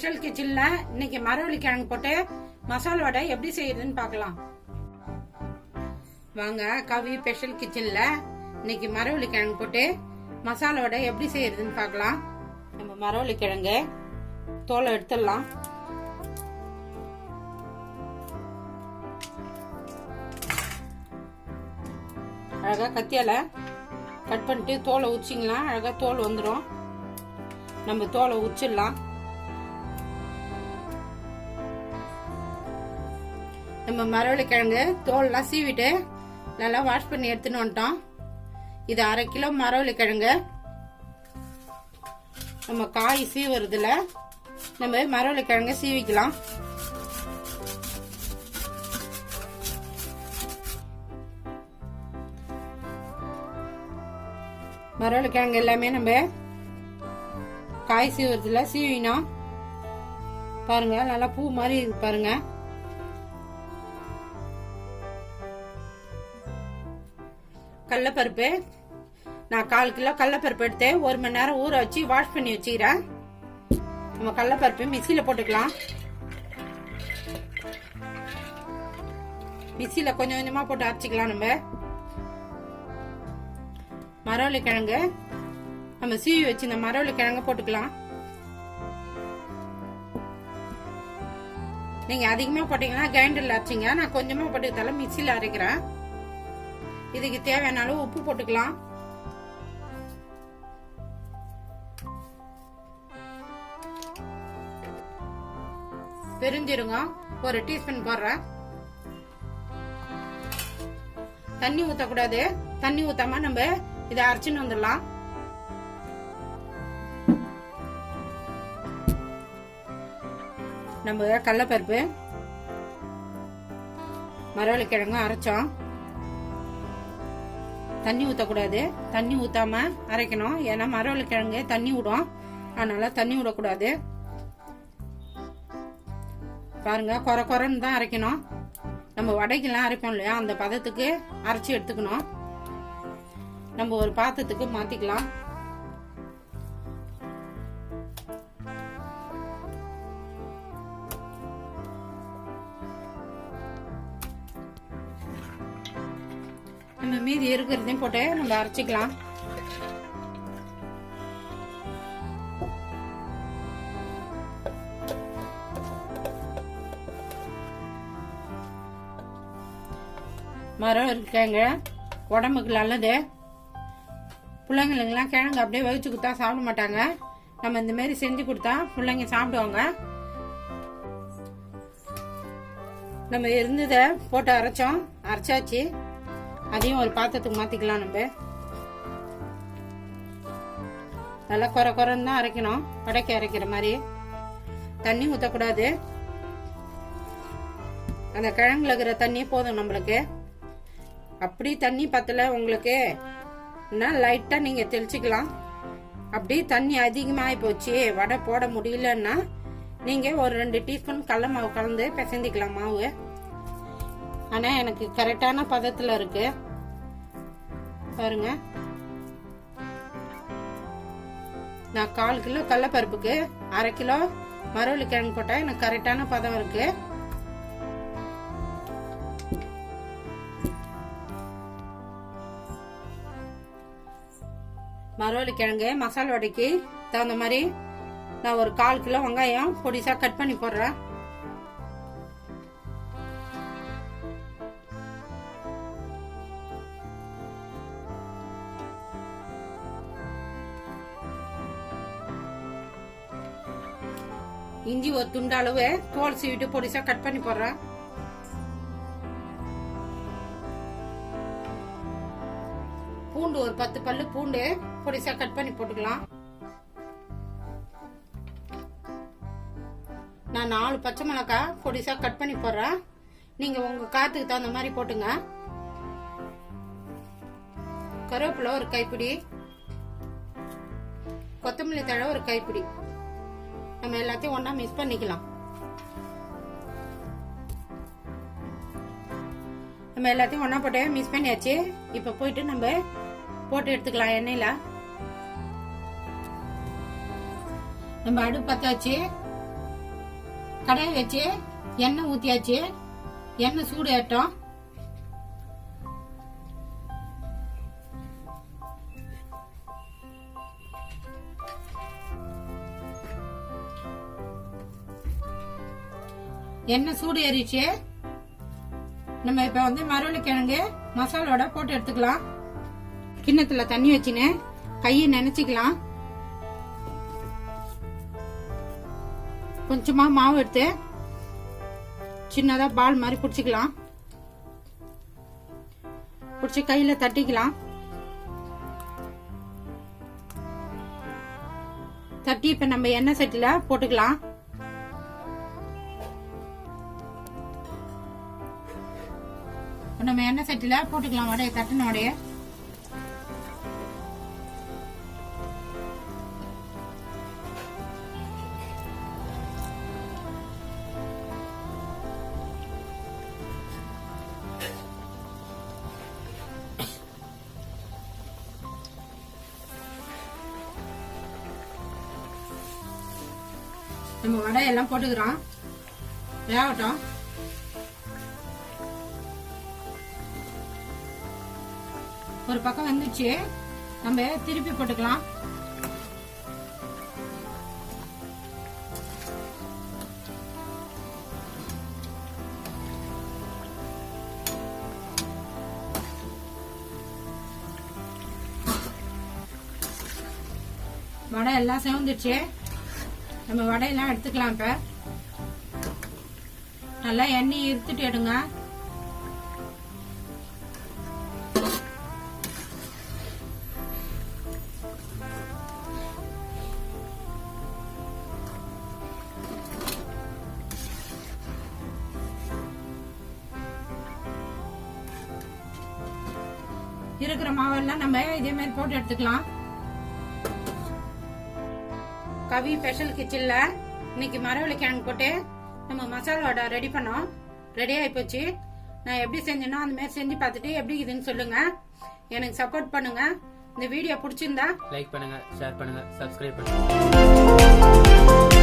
Special கிச்சன்ல இன்னைக்கு மரவள்ளி கிழங்கு போட்டு மசாலா வடை எப்படி செய்யறதுன்னு பார்க்கலாம் வாங்க. கவி ஸ்பெஷல் கிச்சன்ல இன்னைக்கு மரவள்ளி கிழங்கு போட்டு மசாலா வடை எப்படி செய்யறதுன்னு பார்க்கலாம். நம்ம மரவள்ளி கிழங்கு தோலை எடுத்துடலாம். அழகா கத்தியால கட் பண்ணிட்டு தோலை உச்சிங்களா, அழகா தோல் வந்துடும். நம்ம தோலை உச்சிடலாம். நம்ம மரவள்ளி கிழங்கு தோல்லாம் சீவிட்டு நல்லா வாஷ் பண்ணி எடுத்துன்னு வந்துட்டோம். இது 1/2 கிலோ மரவள்ளி கிழங்கு. நம்ம காய் சீவுறதுல நம்ம மரவள்ளி கிழங்கு சீவிக்கலாம். மரவள்ளி கிழங்கு எல்லாமே நம்ம காய் சீவுறதுல சீவினோம். பாருங்க, நல்லா பூ மாதிரி இருக்கு பாருங்க. கடலைப்பருப்பு நான் 1/4 கிலோ கடலைப்பருப்பு எடுத்து 1 மணி நேரம் ஊற வச்சு வாஷ் பண்ணி வச்சுக்கிறேன். நம்ம கடலைப்பருப்பு மிக்சியில போட்டுக்கலாம். மிக்சியில கொஞ்சம் கொஞ்சமா போட்டு அரைச்சிக்கலாம். நம்ம மரவள்ளி கிழங்கு நம்ம சீவி வச்சு இந்த மரவள்ளி கிழங்கு போட்டுக்கலாம். நீங்க அதிகமா போட்டீங்கன்னா கிரைண்டர்ல அரைச்சிங்க. நான் கொஞ்சமா போட்டுக்கிட்டாலும் மிக்சியில அரைக்கிறேன். இதுக்கு தேவையான அளவு உப்பு போட்டுக்கலாம். பெருஞ்சீரகம் 1 டீஸ்பூன் போடுறேன். தண்ணி ஊத்தக்கூடாது. தண்ணி ஊத்தாம நம்ம இதை அரைச்சுன்னு வந்துடலாம். நம்ம கடலைப்பருப்பு மரவள்ளி கிழங்கு அரைச்சோம். தண்ணி ஊத்தக்கூடாது. தண்ணி ஊத்தாம அரைக்கணும். ஏன்னா மரவள்ளி கிழங்கு தண்ணி விடும். அதனால தண்ணி விடக்கூடாது. பாருங்க, குறை குறைன்னு தான் அரைக்கணும். நம்ம வடைக்கெல்லாம் அரைப்போம் இல்லையா, அந்த பதத்துக்கு அரைச்சி எடுத்துக்கணும். நம்ம ஒரு பாத்திரத்துக்கு மாத்திக்கலாம். நம்ம மீதி இருக்கிறதையும் போட்டு நம்ம அரைச்சிக்கலாம். மரம் இருக்காங்க, உடம்புக்கு நல்லது. பிள்ளைங்களுக்கெல்லாம் கிழங்கு அப்படியே வச்சு கொடுத்தா சாப்பிட மாட்டாங்க. நம்ம இந்த மாதிரி செஞ்சு கொடுத்தா பிள்ளைங்க சாப்பிடுவாங்க. நம்ம இருந்ததை போட்டு அரைச்சோம். அரைச்சாச்சு. அதையும் ஒரு பாத்திரத்துக்கு மாத்திக்கலாம். நம்ம நல்லா குறை குறைன்னு தான் அரைக்கணும். வடைக்கு அரைக்கிற மாதிரி தண்ணி ஊற்றக்கூடாது. அந்த கிழங்குல இருக்கிற தண்ணி போதும் நம்மளுக்கு. அப்படி தண்ணி பத்தல உங்களுக்கு லைட்டா நீங்க தெளிச்சுக்கலாம். அப்படி தண்ணி அதிகமாகி போச்சு, வடை போட முடியலன்னா நீங்க ஒரு 2 டீஸ்பூன் கடல மாவு கலந்து பிசைந்திக்கலாம் மாவு. ஆனா எனக்கு கரெக்டான பதத்துல இருக்கு பாருங்க. நான் 1/4 கிலோ கடலைப்பருப்புக்கு 1/2 கிலோ மரவள்ளி கிழங்கு போட்டா எனக்கு கரெக்டான பதம் இருக்கு. மரவள்ளி கிழங்கு மசாலா வடைக்கு தகுந்த மாதிரி நான் ஒரு 1/4 கிலோ வெங்காயம் பொடிசா கட் பண்ணி போடுறேன். இஞ்சி ஒரு துண்டு அளவு தோல் சீவிட்டு பொடிசா கட் பண்ணி போடுறேன். பூண்டு ஒரு 10 பல்லு பூண்டு பொடிசா கட் பண்ணி போட்டுக்கலாம். நான் 4 பச்சை மிளகாய் பொடிசா கட் பண்ணி போடுறேன். நீங்க உங்க காத்துக்கு தகுந்த மாதிரி போட்டுங்க. கருவேப்பிலை ஒரு கைப்பிடி, கொத்தமல்லி தழை ஒரு கைப்பிடி. நம்ம எல்லாத்தையும் ஒண்ணா மிக்ஸ் பண்ணிக்கலாம். நம்ம எல்லாத்தையும் ஒண்ணா போட்டு மிக்ஸ் பண்ணியாச்சு. இப்ப போயிட்டு நம்ம போட்டு எடுத்துக்கலாம் எண்ணெயில. நம்ம அடுப்பு பத்தாச்சு. கடாயை வச்சு எண்ணெய் ஊத்தியாச்சு. எண்ணெய் சூடு ஏட்டும். எண்ணெய் சூடு ஏறிச்சு. நம்ம இப்ப மரவள்ளி கிழங்கு மசாலோட போட்டு எடுத்துக்கலாம். கிண்ணத்துல தண்ணி வச்சுன்னு கையை நினைச்சுக்கலாம். கொஞ்சமா மாவு எடுத்து சின்னதா பால் மாதிரி புடிச்சுக்கலாம். புடிச்சு கையில தட்டிக்கலாம். தட்டி இப்ப நம்ம எண்ணெய் சட்டில போட்டுக்கலாம். நம்ம எண்ணெய் சட்டில போட்டுக்கலாம் வடைய, தட்டின வடைய. நம்ம வடையெல்லாம் போட்டுக்கிறோம். வேகட்டும். ஒரு பக்கம் வந்துச்சு, நம்ம திருப்பி போட்டுக்கலாம். வடை எல்லாம் செவந்துச்சு. நம்ம வடையெல்லாம் எடுத்துக்கலாம். இப்ப நல்லா எண்ணெய் இருத்துட்டு எடுங்க. இருக்கிற மாவெல்லாம் நம்ம இதே மாதிரி போட்டு எடுத்துக்கலாம். கவி ஸ்பெஷல் கிச்சன்ல இன்னைக்கு மரவள்ளி கிழங்கு போட்டு நம்ம மசாலா வடை ரெடி பண்ணோம். ரெடி ஆகி போச்சு. நான் எப்படி செஞ்சேனோ அந்த மாதிரி செஞ்சு பார்த்துட்டு எப்படி இதுன்னு சொல்லுங்க. எனக்கு சப்போர்ட் பண்ணுங்க. இந்த வீடியோ பிடிச்சிருந்தா லைக் பண்ணுங்க, ஷேர் பண்ணுங்க, சப்ஸ்கிரைப் பண்ணுங்க.